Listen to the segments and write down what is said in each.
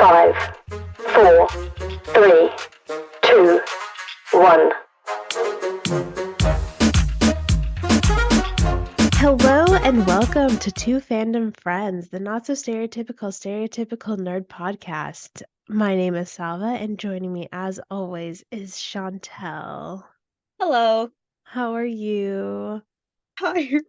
5, 4, 3, 2, 1. Hello and welcome to Two Fandom Friends, the not so stereotypical nerd podcast. My name is Salva, and joining me as always is Chantal. Hello. How are you? Tired.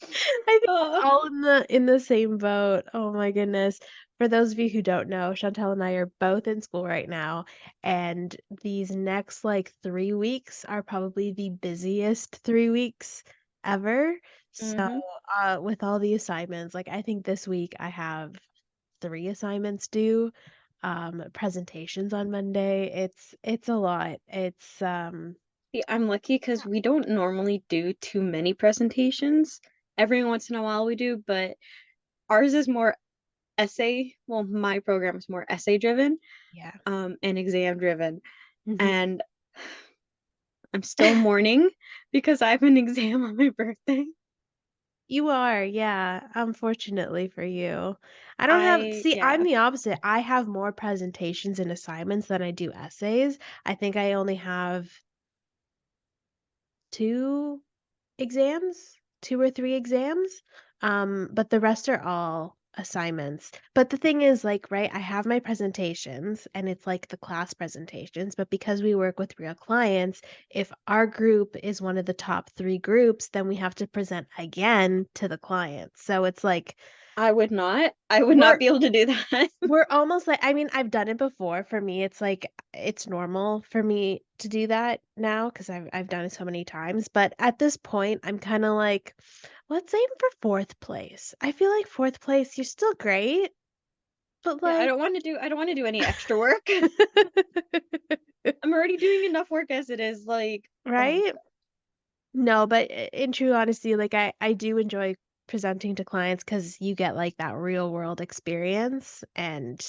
I think we're all in the same boat. Oh my goodness. For those of you who don't know, Chantal and I are both in school right now, and these next 3 weeks are probably the busiest 3 weeks ever. So, with all the assignments, I think this week I have 3 assignments due, presentations on Monday. It's a lot. See, I'm lucky because we don't normally do too many presentations. Every once in a while we do, but ours is more essay. Well, my program is more essay driven, Yeah. and exam driven. Mhm. And I'm still mourning because I have an exam on my birthday. You are, yeah, unfortunately for you. I don't have, I'm the opposite. I have more presentations and assignments than I do essays. I think I only have 2 exams, 2 or 3 exams. But the rest are all assignments. But the thing is, right, I have my presentations and it's the class presentations, but because we work with real clients, if our group is one of the top 3 groups, then we have to present again to the client. So it's I would not be able to do that. we're almost I've done it before. For me, it's normal for me to do that now because I've done it so many times. But at this point, I'm kind of let's aim for 4th place. I feel like 4th place, you're still great, but Yeah, I don't want to do any extra work. I'm already doing enough work as it is, right? No, but in true honesty, I do enjoy presenting to clients because you get that real world experience and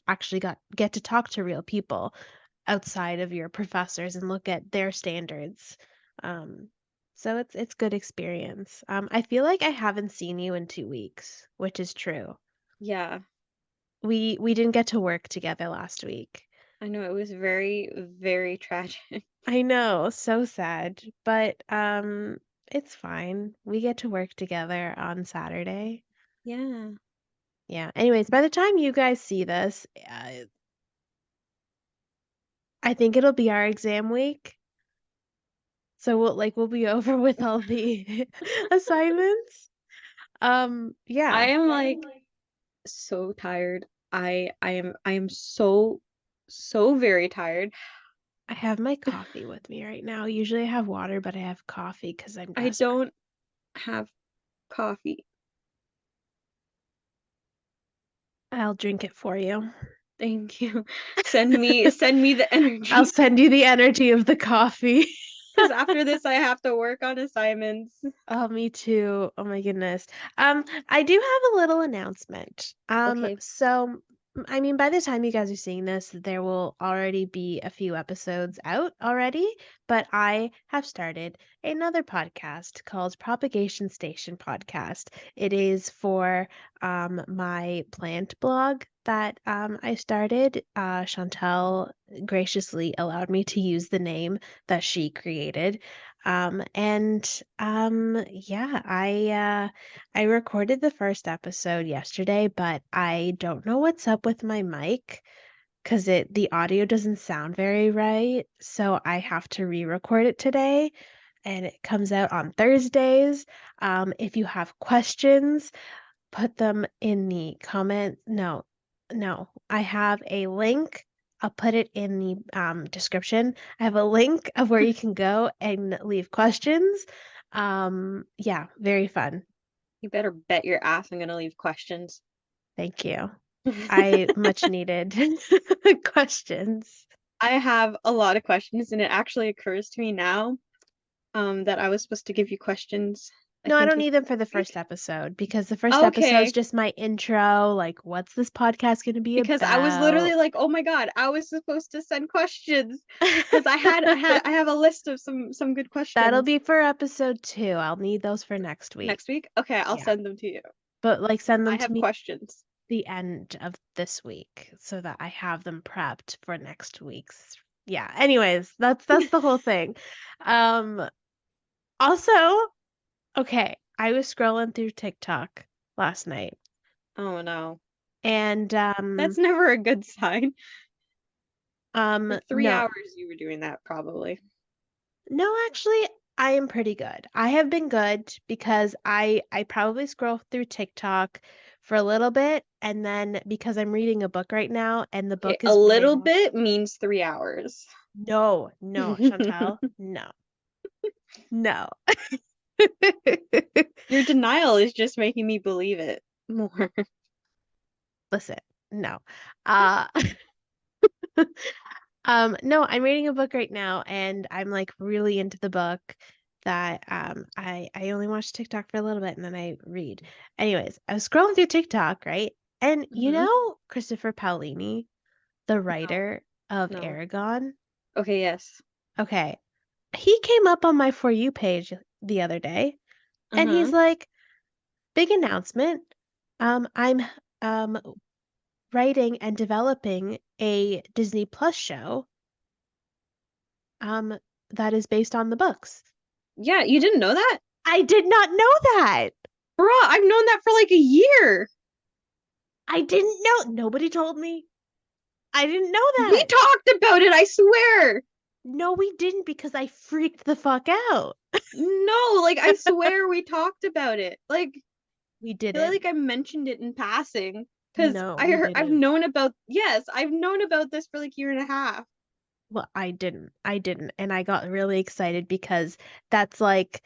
actually get to talk to real people outside of your professors and look at their standards. Um, so it's good experience. I feel like I haven't seen you in 2 weeks, which is true. Yeah. We didn't get to work together last week. I know, it was very, very tragic. I know, so sad, but it's fine. We get to work together on Saturday. Yeah. Yeah. Anyways, by the time you guys see this, I think it'll be our exam week. So we'll be over with all the assignments. Yeah. I am so tired. I am so very tired. I have my coffee with me right now. Usually I have water, but I have coffee because I'm I desperate. don't have coffee. I'll drink it for you. Thank you. Send me the energy. I'll send you the energy of the coffee. Because after this I have to work on assignments. Oh, me too. Oh my goodness. I do have a little announcement. Okay. So I mean, by the time you guys are seeing this, there will already be a few episodes out already, but I have started another podcast called Propagation Station Podcast. It is for my plant blog that I started. Chantal graciously allowed me to use the name that she created. Yeah, I recorded the first episode yesterday, but I don't know what's up with my mic because the audio doesn't sound very right. So I have to re-record it today and it comes out on Thursdays. If you have questions, put them in the comment. No, I have a link. I'll put it in the description. I have a link of where you can go and leave questions. Yeah, very fun. You better bet your ass I'm gonna leave questions. Thank you. I much needed questions. I have a lot of questions, and it actually occurs to me now that I was supposed to give you questions. No, I think don't need them for the first episode because the first episode Okay. is just my intro, what's this podcast going to be Because about? I was literally like, oh my god, I was supposed to send questions because I have a list of some good questions. That'll be for episode 2. I'll need those for next week. Next week. Okay, I'll Yeah. send them to you. But send them I to have me. questions. the end of this week so that I have them prepped for next week's. Yeah. Anyways, that's the whole thing. Also, okay, I was scrolling through TikTok last night Oh no. and That's never a good sign. For 3 no. hours you were doing that probably. No, actually, I am pretty good. I have been good because I probably scroll through TikTok for a little bit and then because I'm reading a book right now and the Okay, book a is very little long. bit means 3 hours. No, no, Chantal, no. No. Your denial is just making me believe it more. Listen, no. Uh no, I'm reading a book right now and I'm like really into the book that I only watch TikTok for a little bit and then I read. Anyways, I was scrolling through TikTok, right? And you Hmm. know Christopher Paolini, the No, writer of no. Aragon? Okay, yes. Okay. He came up on my For You page the other day and he's Uh-huh. like, big announcement. I'm um writing and developing a Disney Plus show um that is based on the books. Yeah, you didn't know that? I did not know that. Bruh, I've known that for like a year. I didn't know. Nobody told me. I didn't know We that. talked about it, I swear. No, we didn't because I freaked the fuck out. No, like I swear we talked about it. Like We I feel didn't. like I mentioned it in passing because No, you I've didn't. known about I've known about this for like a year and a half. Well, I didn't. I didn't. And I got really excited because that's like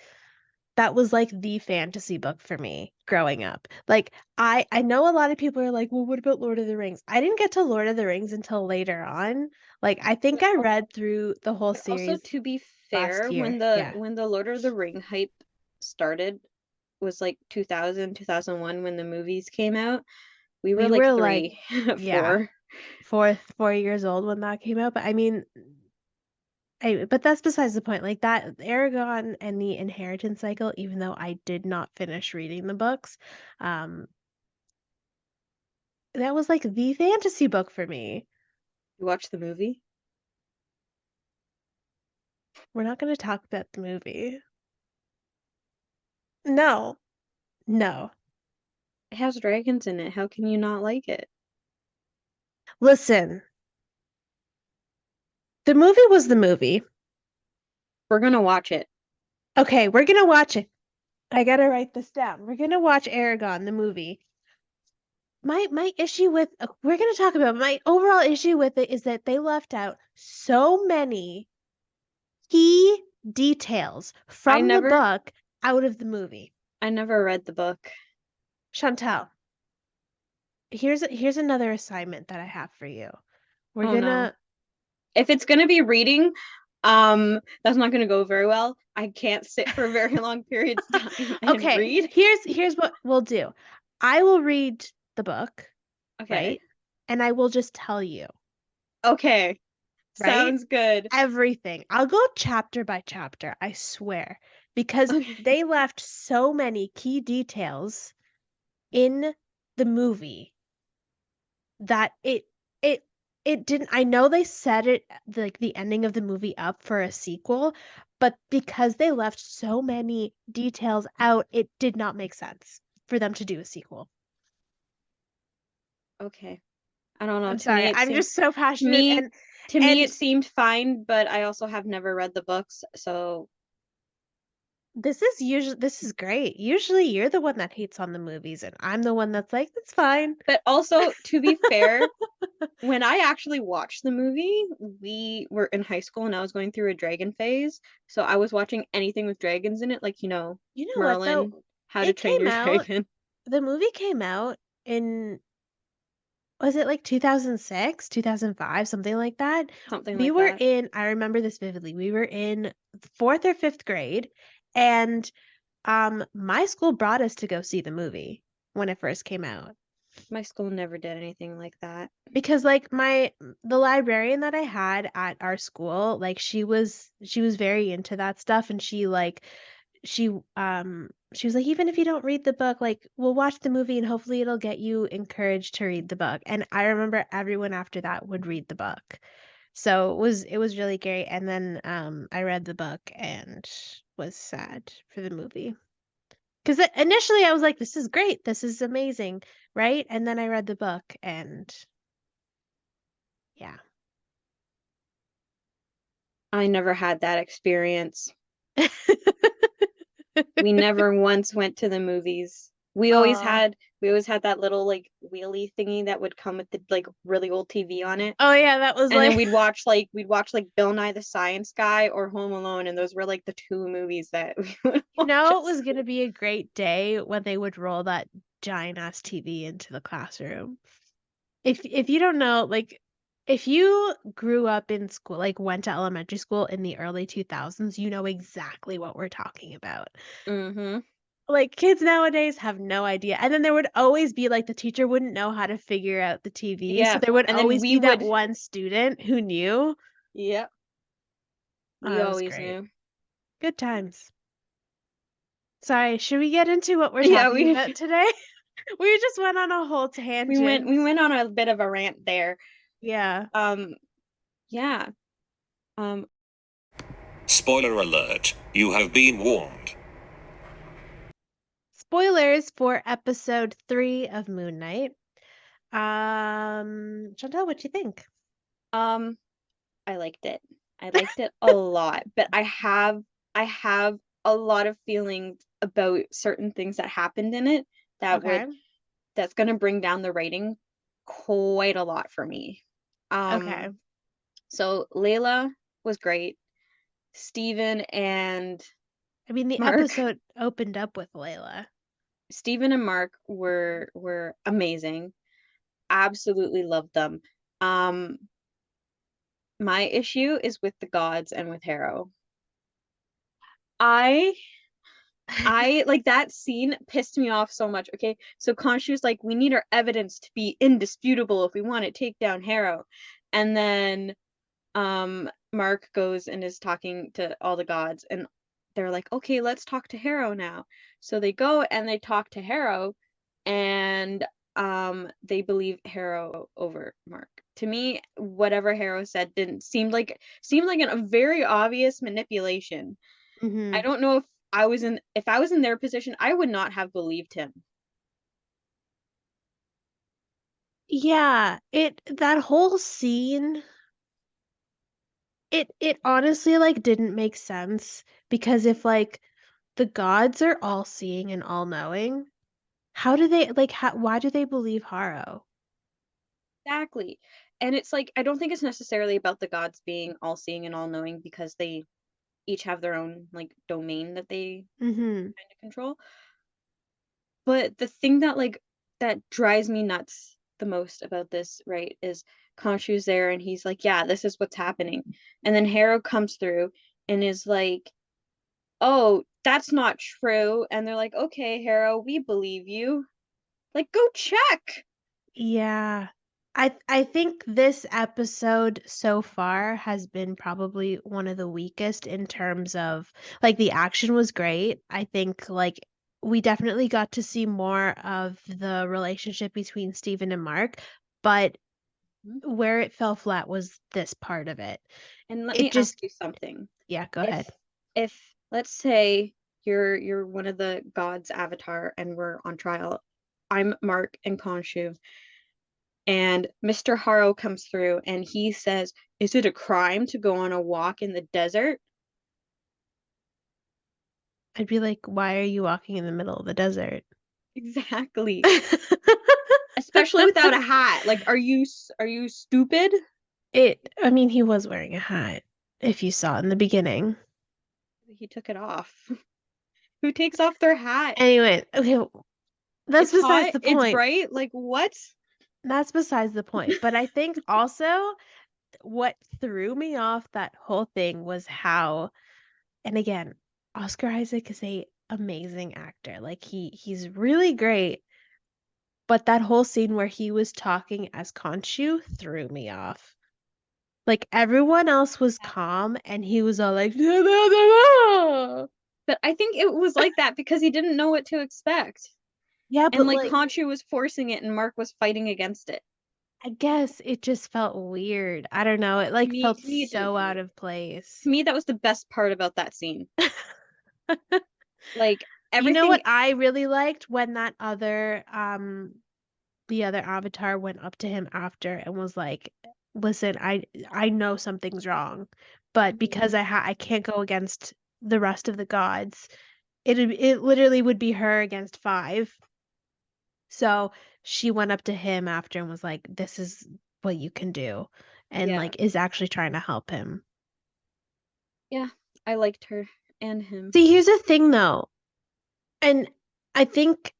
that was like the fantasy book for me growing up. Like I know a lot of people are like, "Well, what about Lord of the Rings?" I didn't get to Lord of the Rings until later on. Like I think But I also, read through the whole but also series to be last fair, year. Yeah. when the Lord of the Ring hype started was like 2000, 2001 when the movies came out. We were We like were like, 3, yeah, 4. 4 years old when that came out. But I mean, but that's besides the point. Like that, Aragon and the Inheritance Cycle, even though I did not finish reading the books, um, that was like the fantasy book for me. You watched the movie? We're not going to talk about the movie. No, no. It has dragons in it. How can you not like it? Listen, the movie was the movie. We're gonna watch it. Okay, we're gonna watch it. I gotta write this down. We're gonna watch Aragon, the movie. My issue with we're gonna talk about my overall issue with it is that they left out so many key details I from the never book out of the movie. I never read the book. Chantal, here's another assignment that I have for you. We're Oh no. gonna If it's gonna be reading, that's not gonna go very well. I can't sit for very long periods of time and okay, read. here's what we'll do. I will read the book, Okay. right? And I will just tell you, Okay. right? Sounds good. Everything. I'll go chapter by chapter, I swear, because Okay. they left so many key details in the movie that it it didn't. I know they set it like the ending of the movie up for a sequel, but because they left so many details out, it did not make sense for them to do a sequel. Okay. I don't know. I'm sorry. I'm just so To passionate me to me and it seemed fine, but I also have never read the books, so this is great. Usually you're the one that hates on the movies and I'm the one that's like, it's fine. but also to be fair, when I actually watched the movie, we were in high school and I was going through a dragon phase. So I was watching anything with dragons in it, like, You know what though? Merlin, How to It Train came Your out, Dragon, the movie came out in, was it like 2006, 2005, something like that? something like that. I remember this vividly. We were in fourth or fifth grade, and my school brought us to go see the movie when it first came out. My school never did anything like that. Because like the librarian that I had at our school, like she was very into that stuff and she she was like, even if you don't read the book, like we'll watch the movie and hopefully it'll get you encouraged to read the book. And I remember everyone after that would read the book. So it was really great. And then I read the book and was sad for the movie. Because initially I was like, this is great, this is amazing, right? And then I read the book and yeah. I never had that experience. We never once went to the movies. Oh. We always had that little like wheelie thingy that would come with the like really old TV on it. Oh yeah, that was And then like we'd watch like Bill Nye the Science Guy or Home Alone, and those were like the two movies that we would you watch know, it at was gonna school. be a great day when they would roll that giant ass TV into the classroom. If you don't know, like if you grew up in school, like went to elementary school in the early 2000s, you know exactly what we're talking about. Mm-hmm. Like kids nowadays have no idea. And then there would always be like the teacher wouldn't know how to figure out the TV, so Yeah. there would And then always be that one student who knew. yeah, we Oh, it was always great. knew. Good times. Sorry, should we get into what we're Yeah, talking about today? We just went on a whole tangent. we went on a bit of a rant there. Yeah. Yeah. Um, Spoiler alert, you have been warned. Spoilers for episode 3 of Moon Knight. Chantal, what you think? I liked it. I liked it a lot, but I have a lot of feelings about certain things that happened in it that Okay. that's gonna bring down the rating quite a lot for me. Okay. So Layla was great. Steven and I mean, the Mark, episode opened up with Layla. Steven and Mark were amazing. Absolutely loved them. Um, my issue is with the gods and with Harrow. I I like that scene pissed me off so much. Okay, so Khonshu's like, we need our evidence to be indisputable if we want to take down Harrow, and then Mark goes and is talking to all the gods, and they're like, okay, let's talk to Harrow now. So they go and they talk to Harrow, and they believe Harrow over Mark. To me, whatever Harrow said didn't seemed like a very obvious manipulation. I Hmm. don't know if I was in their position, I would not have believed him. Yeah, that whole scene, it honestly like didn't make sense because if like the gods are all seeing and all knowing, how do they like why do they believe Harrow? Exactly. And it's like I don't think it's necessarily about the gods being all seeing and all knowing because they each have their own like domain that they Hmm. kind of control. But the thing that like that drives me nuts the most about this, right, is Khonshu's there and he's like, yeah, this is what's happening. And then Harrow comes through and is like, oh, that's not true. And they're like, okay, Harrow, we believe you. Like, go check. Yeah. I think this episode so far has been probably one of the weakest in terms of like the action was great. I think like we definitely got to see more of the relationship between Steven and Mark, but where it fell flat was this part of it. And let It me ask just, you something. yeah, go If ahead. let's say you're one of the gods avatar and we're on trial. I'm Mark and Khonshu, and Mr. Harrow comes through and he says, "Is it a crime to go on a walk in the desert?" I'd be like, why are you walking in the middle of the desert? Exactly. Especially without a hat. Like, are you stupid? I mean, he was wearing a hat, if you saw in the beginning. He took it off. Who takes off their hat? Anyway, okay, that's It's besides hot, the it's point. bright. Like, what? That's besides the point. But I think also what threw me off that whole thing was how, and again, Oscar Isaac is a amazing actor. Like he's really great. But that whole scene where he was talking as Khonshu threw me off. Like everyone else was calm and he was all like, But I think it was like that because he didn't know what to expect. Yeah, And but like like Khonshu was forcing it and Mark was fighting against it. I guess it just felt weird. I don't know. It like felt To me it didn't so feel out weird. of place. To me, that was the best part about that scene. Like You know everything. what I really liked when that other the other avatar went up to him after and was like, "Listen, I know something's wrong, but because I can't go against the rest of the gods, it literally would be her against five." So she went up to him after and was like, "This is what you can do," and Yeah, like is actually trying to help him. yeah, I liked her and him. See, here's the thing though, and I think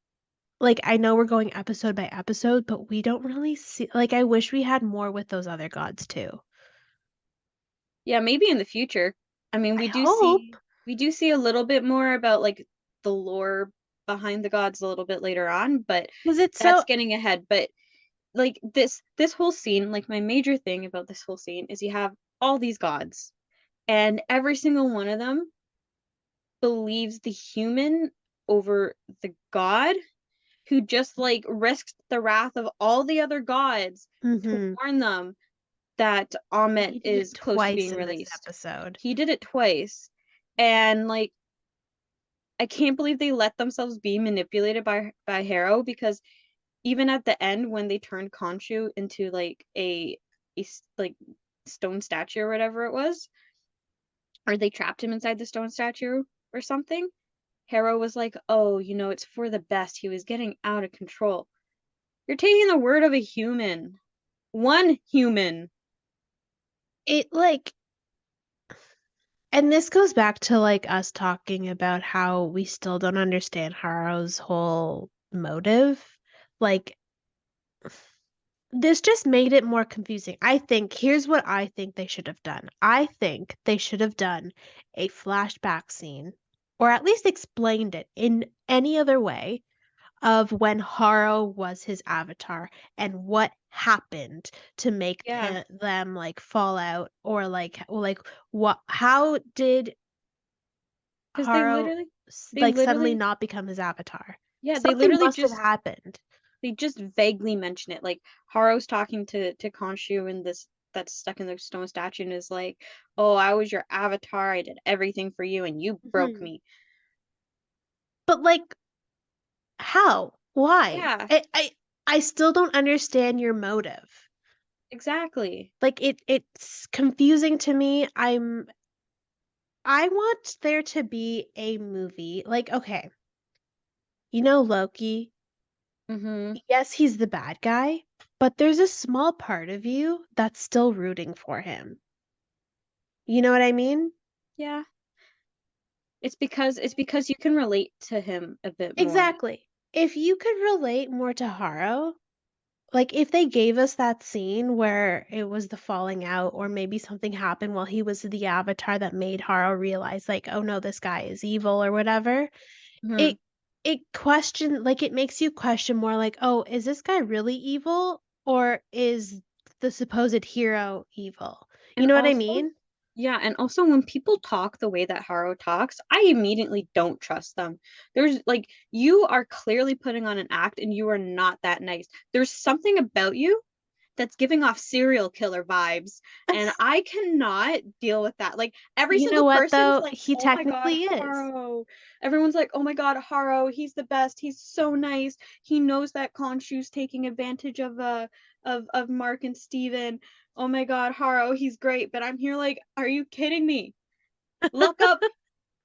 like I know we're going episode by episode, but we don't really see like I wish we had more with those other gods too. Yeah, maybe in the future. I mean, I hope. we do see a little bit more about like the lore behind the gods a little bit later on, but Because it's so that's getting ahead. But like this whole scene, like my major thing about this whole scene is you have all these gods, and every single one of them believes the human over the god who just like risked the wrath of all the other gods to hmm warn them that Amit He did it is close to twice being in this released. episode. He did it twice. And like I can't believe they let themselves be manipulated by Harrow because even at the end when they turned Khonshu into like like stone statue or whatever it was, or they trapped him inside the stone statue or something, Harrow was like, "Oh, it's for the best. He was getting out of control." You're taking the word of a human. One human. It like and this goes back to like us talking about how we still don't understand Harrow's whole motive. Like this just made it more confusing. I think here's what I think they should have done. I think they should have done a flashback scene or at least explained it in any other way of when Harrow was his avatar and what happened to make Yeah, them like fall out or like what how did because Harrow they like suddenly literally, not become his avatar? yeah, they Something literally must have just happened. they just vaguely mention it. Like Harrow's talking to Khonshu and this that's stuck in the stone statue and is like, "Oh, I was your avatar. I did everything for you, and you broke Mhm. me." But like how? Why? Yeah, I still don't understand your motive. exactly. Like it's confusing to me. I want there to be a movie. Like okay, you know Loki? Mm-hmm. Yes, he's the bad guy, but there's a small part of you that's still rooting for him. You know what I mean? Yeah. It's because you can relate to him a bit more. Exactly. If you could relate more to Haro, like if they gave us that scene where it was the falling out or maybe something happened while he was the avatar that made Haro realize like, oh no, this guy is evil or whatever, Mm-hmm. it it makes you question more like, oh, is this guy really evil or is the supposed hero evil? You And know what I also, mean? yeah, and also when people talk the way that Haro talks, I immediately don't trust them. There's like you are clearly putting on an act and you are not that nice. There's something about you that's giving off serial killer vibes, and I cannot deal with that. Like every You know single what person's though? like, He "Oh my God, technically is. Haro." Everyone's like, "Oh my God, Haro, he's the best. He's so nice. He knows that Khonshu's taking advantage of Mark and Steven. Oh my God, Haro, he's great." But I'm here like, "Are you kidding me? Look up,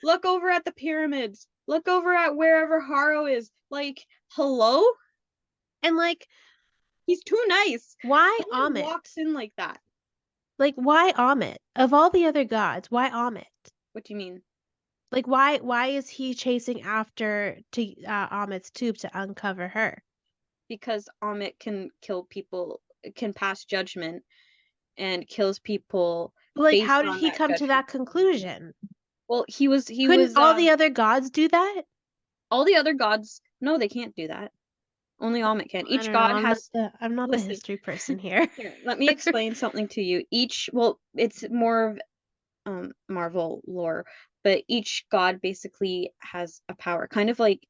look over at the pyramids. Look over at wherever Haro is. Like, hello? And like, He's too nice. why No one Amit? walks in like that." Like, why Amit? Of all the other gods, why Amit? What do you mean? Like, why is he chasing after to Amit's tube to uncover her? Because Amit can kill people, can pass judgment, and kills people But, like, how based did on he that come to judgment. that conclusion? Well, he Couldn't was all the other gods do that? all the other gods. No, they can't do that. Only Amit can. I Each don't know. god has. I'm not the Listen, history person here. here, let me explain something to you. Well, it's more of Marvel lore, but each god basically has a power, kind of like,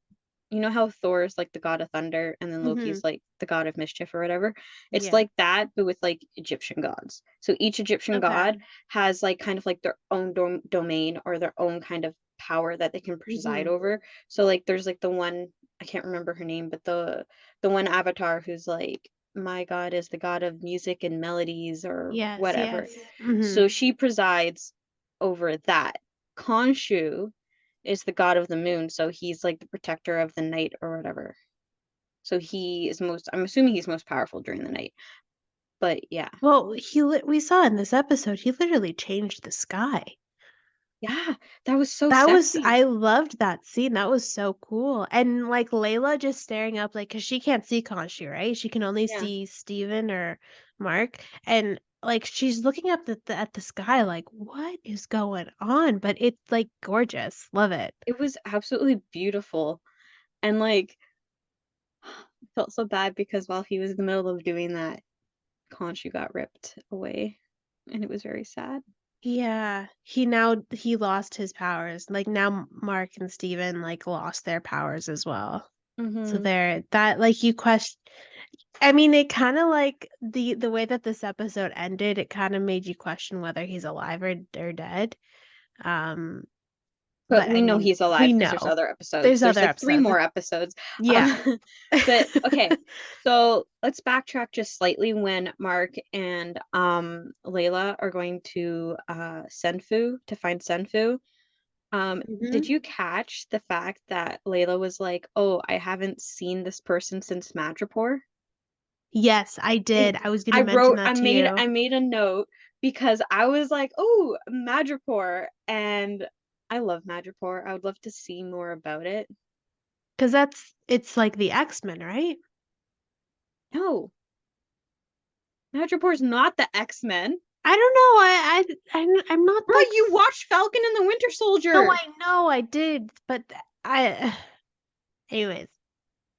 you know how Thor's like the god of thunder and then Loki's like the god of mischief or whatever. It's Yeah. like that, but with like Egyptian gods. So each Egyptian god has like kind of like their own domain or their own kind of power that they can preside over. So like there's like the one, I can't remember her name, but the one avatar who's like, my god is the god of music and melodies or Yes, whatever. yes. So she presides over that. Khonshu is the god of the moon, so he's like the protector of the night or whatever. So he is I'm assuming he's most powerful during the night. But yeah. Well, we saw in this episode, he literally changed the sky. Yeah, that was so That was, sexy. I loved that scene. That was so cool. And like Layla just staring up, like, because she can't see Khonshu, right? She can only Yeah. see Steven or Mark. And like she's looking up at the sky, like, what is going on? But it's like gorgeous. Love it. It was absolutely beautiful. And like I felt so bad because while he was in the middle of doing that, Khonshu got ripped away. And it was very sad. Yeah, he lost his powers. Like now Mark and Steven like lost their powers as well. So there, that like you question. I mean, it kind of like the way that this episode ended, it kind of made you question whether he's alive or dead. But we I know mean, he's alive we because there's know. other episodes. There's There's other like 3 episodes. more episodes. Yeah. But okay, so let's backtrack just slightly when Mark and Layla are going to Senfu to find Senfu. Did you catch the fact that Layla was like, "Oh, I haven't seen this person since Madripoor"? Yes, I did. I was going to I mention wrote, that to you. I made a note because I was like, "Oh, Madripoor," and I love Madripoor. I would love to see more about it. Because it's like the X-Men, right? No, Madripoor's not the X-Men. I don't know. I'm not Bro, like. you watched Falcon and the Winter Soldier. No, I know I did, but anyways,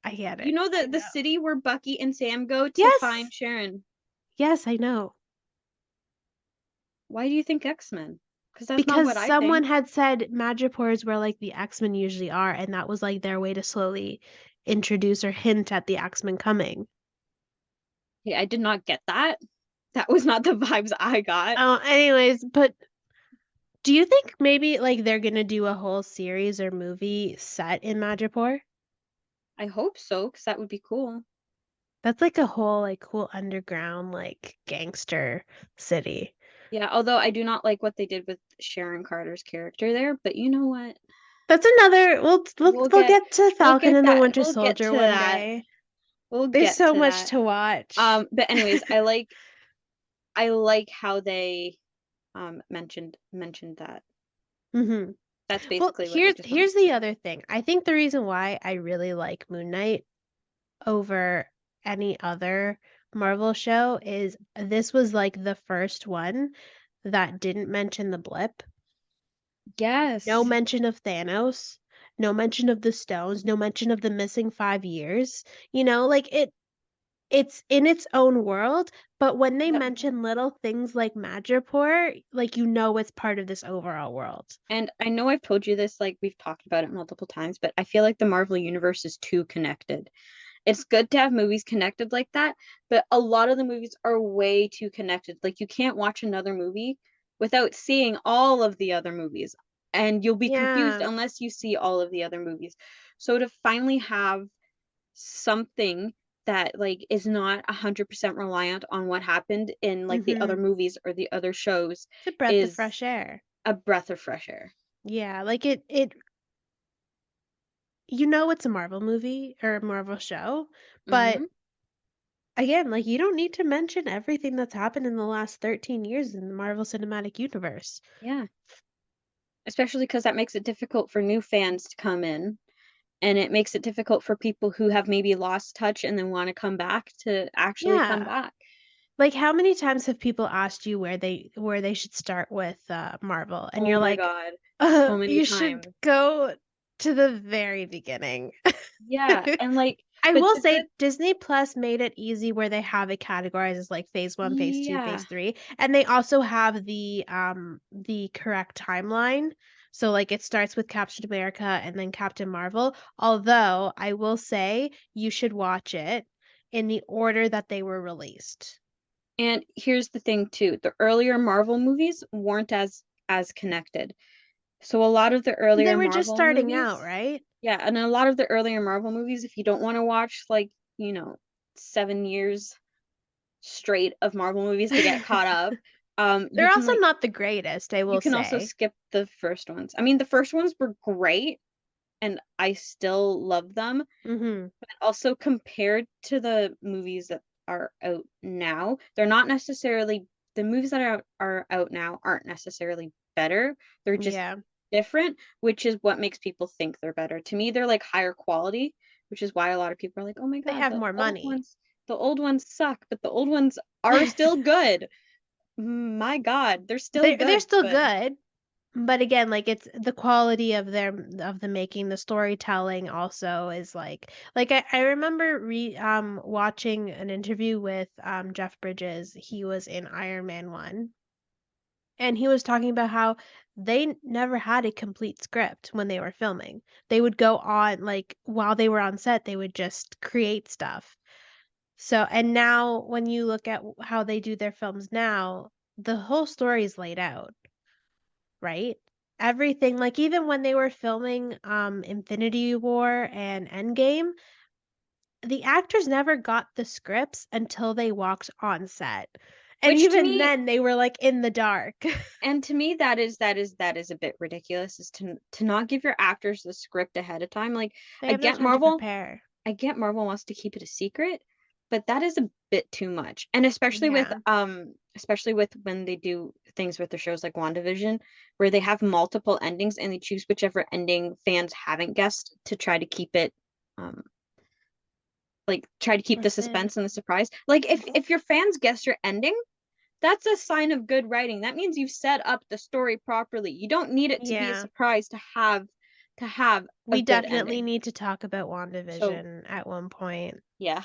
I get it. You know I the know. city where Bucky and Sam go to Yes. find Sharon. Yes, I know. Why do you think X-Men? Because that's not Because what I someone think. had said Madripoor is where like the X-Men usually are, and that was like their way to slowly introduce or hint at the X-Men coming. Yeah, I did not get that. That was not the vibes I got. Oh, anyways, but do you think maybe like they're gonna do a whole series or movie set in Madripoor? I hope so, because that would be cool. That's like a whole like cool underground like gangster city. Yeah, although I do not like what they did with Sharon Carter's character there, but you know what? That's another. We'll get to Falcon and the Winter Soldier one day. There's so much to watch. But anyways, I like how they mentioned that. Mm-hmm. That's basically well, what here's the other thing. I think the reason why I really like Moon Knight over any other Marvel show is this was like the first one that didn't mention the blip. Yes. No mention of Thanos, no mention of the stones, no mention of the missing 5 years. You know, like it's in its own world, but when they mention little things like Madripoor, like you know it's part of this overall world. And I know I've told you this, like we've talked about it multiple times, but I feel like the Marvel universe is too connected. It's good to have movies connected like that, but a lot of the movies are way too connected. Like you can't watch another movie without seeing all of the other movies, and you'll be confused unless you see all of the other movies. So to finally have something that like is not 100% reliant on what happened in like the other movies or the other shows, it's a breath of fresh air. A breath of fresh air. Yeah, like it you know it's a Marvel movie or a Marvel show, but again, like you don't need to mention everything that's happened in the last 13 years in the Marvel Cinematic Universe. Yeah. Especially because that makes it difficult for new fans to come in, and it makes it difficult for people who have maybe lost touch and then want to come back to actually come back. Like how many times have people asked you where they should start with Marvel, and you're like, God, so many you times. should go to the very beginning. Yeah, and like I will say Disney Plus made it easy where they have it categorized as like phase 1, phase 2, phase 3, and they also have the correct timeline. So like it starts with Captain America and then Captain Marvel. Although I will say you should watch it in the order that they were released. And here's the thing too, the earlier Marvel movies weren't as connected. So a lot of the They earlier were just Marvel starting movies, out, right? yeah, and a lot of the earlier Marvel movies, if you don't want to watch like, 7 years straight of Marvel movies to get caught up, you They're can also like not the greatest, I you will can also say. skip the first ones. I mean, the first ones were great and I still love them, Mhm. but also compared to the movies that are out now, they're not necessarily the movies that are out now aren't necessarily better. They're just Yeah. different, which is what makes people think they're better. To me, they're like higher quality, which is why a lot of people are like, "Oh my They God, have more money. the old ones suck, but the old ones are still good." My God, they're still They're good, still but good. But again, like it's the quality of the making, the storytelling also is like I remember watching an interview with Jeff Bridges. He was in Iron Man 1 and he was talking about how never had a complete script when they were filming. They would go on like while they were on set, they would just create stuff. So, and now when you look at how they do their films now, the whole story is laid out, right? Everything, like even when they were filming Infinity War and Endgame, the actors never got the scripts until they walked on set. And which to even me then they were like in the dark. and to me that is a bit ridiculous, is to not give your actors the script ahead of time. Like They I have no get time to Marvel, prepare. I get Marvel wants to keep it a secret, but that is a bit too much. And especially with when they do things with their shows like WandaVision, where they have multiple endings and they choose whichever ending fans haven't guessed to try to keep it um try to keep For the fans. suspense and the surprise. Like if your fans guess your ending, that's a sign of good writing. That means you've set up the story properly. You don't need it to be a Yeah. surprise to have a We good definitely ending. need to talk about So, WandaVision at one point. yeah.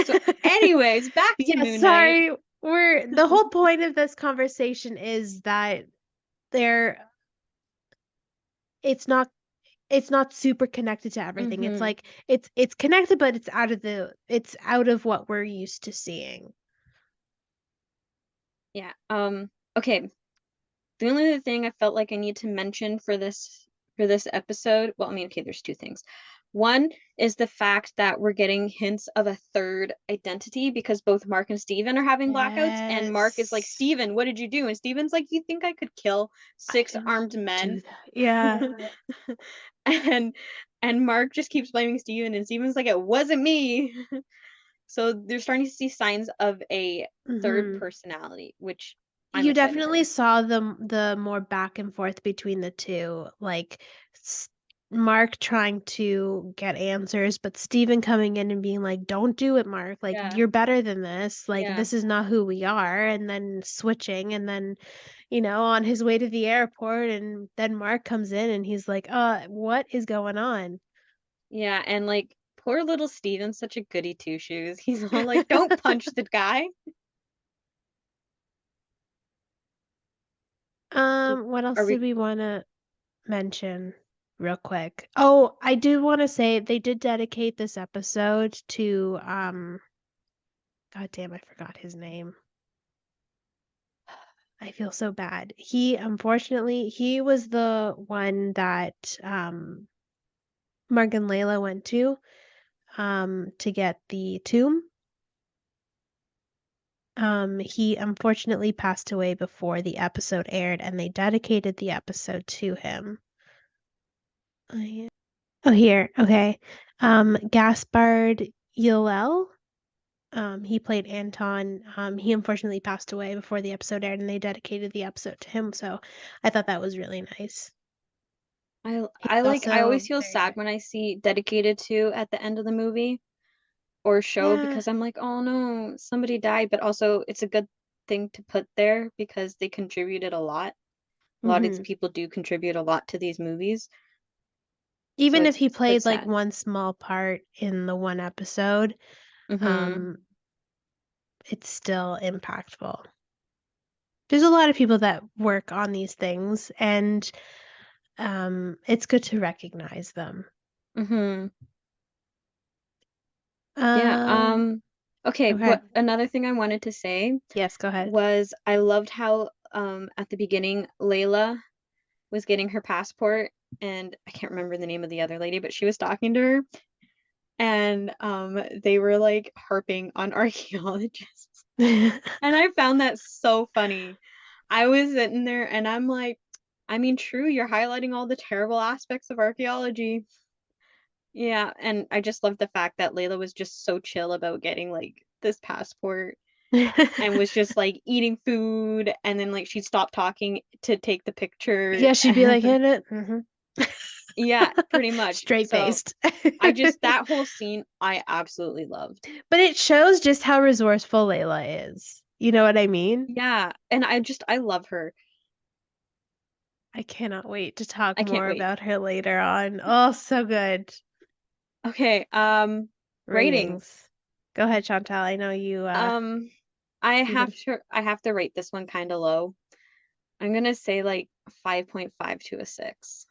So, anyways, back to Yeah, Moon Knight. sorry. We're the whole point of this conversation is that they're it's not it's not super connected to everything. It's Mm-hmm. like it's connected, but it's out of what we're used to seeing. Yeah. Okay. The only other thing I felt like I need to mention for this episode, well, I mean, okay, there's two things. One is the fact that we're getting hints of a third identity because both Mark and Steven are having blackouts, and Mark is like, Yes. "Steven, what did you do?" And Steven's like, "You think I could kill I six didn't armed men?" do that. Yeah. and and Mark just keeps blaming Steven, and Steven's like, "It wasn't me." So they're starting to see signs of a third Mhm. personality, which I'm You excited definitely for. saw the more back and forth between the two, like S Mark trying to get answers, but Steven coming in and being like, "Don't do it, Mark. Like, Yeah, you're better than this. Like, yeah. this is not who we are." And then switching, and then, on his way to the airport, and then Mark comes in and he's like, what is going on?" Yeah, and like poor little Steven's such a goody two shoes. He's all like, "Don't punch the guy." What else Are did we? we wanna mention real quick? Oh, I do wanna say they did dedicate this episode to, God damn, I forgot his name. I feel so bad. He was the one that, Mark and Layla went to get the tomb. He unfortunately passed away before the episode aired, and they dedicated the episode to him. Oh, here, okay. Gaspard Ulliel. He played Anton. He unfortunately passed away before the episode aired, and they dedicated the episode to him. So I thought that was really nice. I He's I like I always also feel very sad good. when I see dedicated to at the end of the movie or show Yeah. because I'm like, "Oh no, somebody died," but also it's a good thing to put there because they contributed a lot. A lot of these Hmm. people do contribute a lot to these movies, so Even if it's he it's a bit played like sad. one small part in the one episode, Mm-hmm. um, it's still impactful. There's a lot of people that work on these things, and it's good to recognize them. Mm-hmm. Yeah. Okay, Okay. what another thing I wanted to say Yes, go ahead. was I loved how at the beginning Layla was getting her passport, and I can't remember the name of the other lady, but she was talking to her, and they were like harping on archaeologists. And I found that so funny. I was sitting there and I'm like, I mean, true, you're highlighting all the terrible aspects of archaeology. Yeah, and I just love the fact that Layla was just so chill about getting like this passport and was just like eating food, and then like she'd stop talking to take the picture. Yeah, she'd be like, hit it. Mm-hmm. Yeah, pretty much. Straight So faced. that whole scene I absolutely loved. But it shows just how resourceful Layla is. You know what I mean? Yeah, and I love her. I cannot wait to talk I can't more wait. about her later on. Oh, so good. Okay, ratings. Ratings. Go ahead, Chantal. I know you I you can... have to rate this one kind of low. I'm gonna say like 5.5 to a 6.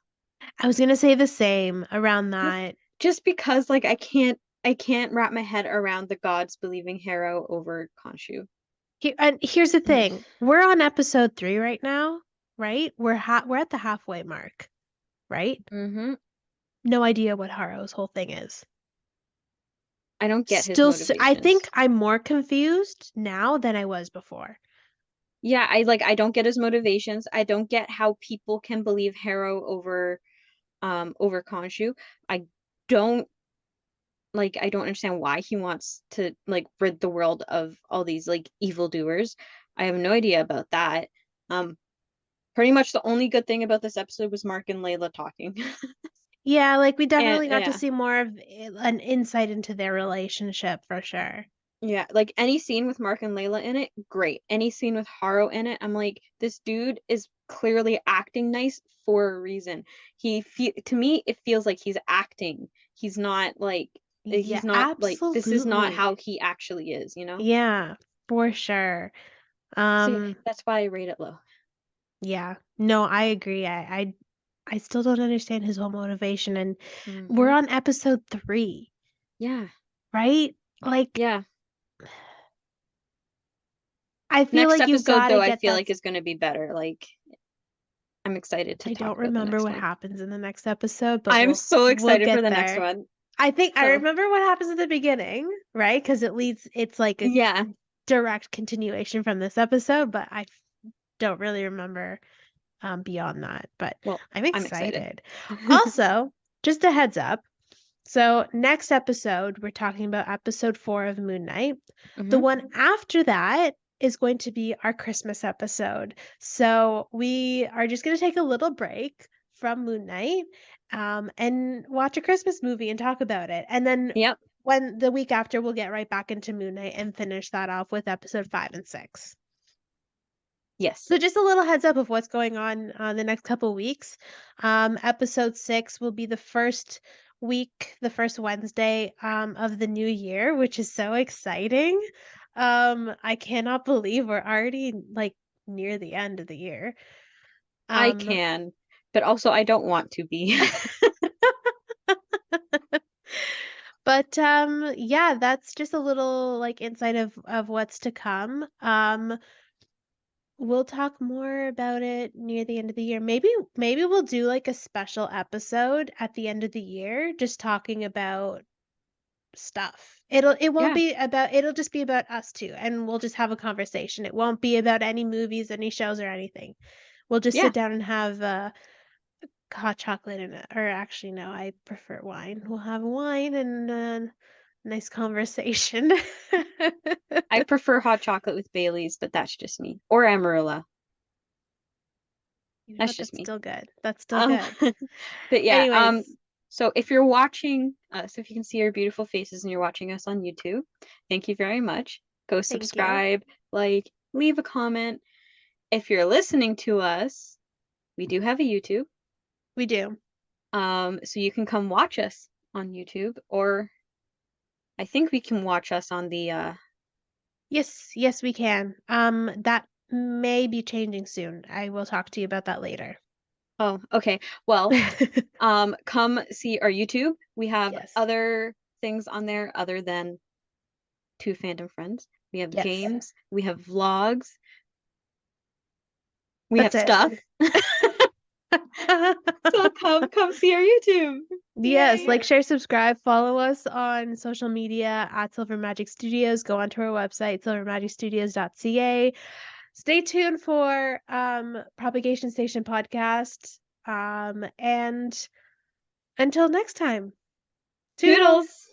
I was gonna say the same around Just that. just because like I can't wrap my head around the gods believing Harrow over Khonshu. And here's the thing. We're on episode 3 right now, right? We're at the halfway mark, right? Mm-hmm. No idea what Haro's whole thing is. I don't get his Still, I motivations. think I'm more confused now than I was before. Yeah, I don't get his motivations. I don't get how people can believe Harrow over Khonshu. I don't I don't understand why he wants to like rid the world of all these like evildoers. I have no idea about that. Um Pretty much the only good thing about this episode was Mark and Layla talking. Yeah, like we And definitely got to yeah. see more of an insight into their relationship for sure. Yeah, like any scene with Mark and Layla in it, great. Any scene with Haro in it, I'm like, this dude is clearly acting nice for a reason. To me, it feels like he's acting. He's not like Yeah, he's not like this is not absolutely. how he actually is, you know? Yeah, for sure. So yeah, that's why I rate it low. Yeah. No, I agree. I still don't understand his whole motivation, and we're Mm-hmm. on episode 3, Yeah. right? Like Yeah. I feel Next like you've episode got to though, I get feel that. like is gonna be better. Like I'm excited to I talk don't about the remember next what one. happens in the next episode, but I'm so we'll excited for get the next there. one. I think I So remember what happens at the beginning, right? Because it's like a yeah. direct continuation from this episode, but I don't really remember beyond that. But Well, I'm I'm excited. excited. Also, just a heads up. So next episode, we're talking about episode 4 of Moon Knight. The Hmm. one after that is going to be our Christmas episode. So we are just going to take a little break from Moon Knight and watch a Christmas movie and talk about it. And then Yep. when the week after, we'll get right back into Moon Knight and finish that off with episode 5 and 6. Yes. So just a little heads up of what's going on the next couple weeks. Episode 6 will be the first week, the first Wednesday of the new year, which is so exciting. I cannot believe we're already like near the end of the year. I Um, can, but also I don't want to be. but yeah, that's just a little like insight of what's to come. We'll talk more about it near the end of the year. Maybe we'll do like a special episode at the end of the year just talking about stuff. It won't Yeah. be about it'll just be about us two and we'll just have a conversation. It won't be about any movies, any shows or anything. We'll just Yeah. sit down and have hot chocolate and or actually no, I prefer wine. We'll have wine and nice conversation. I prefer hot chocolate with Baileys, but that's just me. Or Amarilla. You know That's what? just That's me. still good. That's still Um, good. but yeah, Anyways, so if you're watching us, if you can see our beautiful faces and you're watching us on YouTube, thank you very much. Go thank you. subscribe, like, leave a comment. If you're listening to us, we do have a YouTube. We do. So you can come watch us on YouTube, or I think we can watch us on the Yes, we can. That may be changing soon. I will talk to you about that later. Oh, okay. Well, come see our YouTube. We have Yes. other things on there other than two Fandom Friends. We have Yes. games. We have vlogs. We That's have it. stuff. So come see our YouTube. Yes, Yay. like, share, subscribe, follow us on social media at Silver Magic Studios. Go onto our website, silvermagicstudios.ca. Stay tuned for Propagation Station podcast. And until next time, Toodles.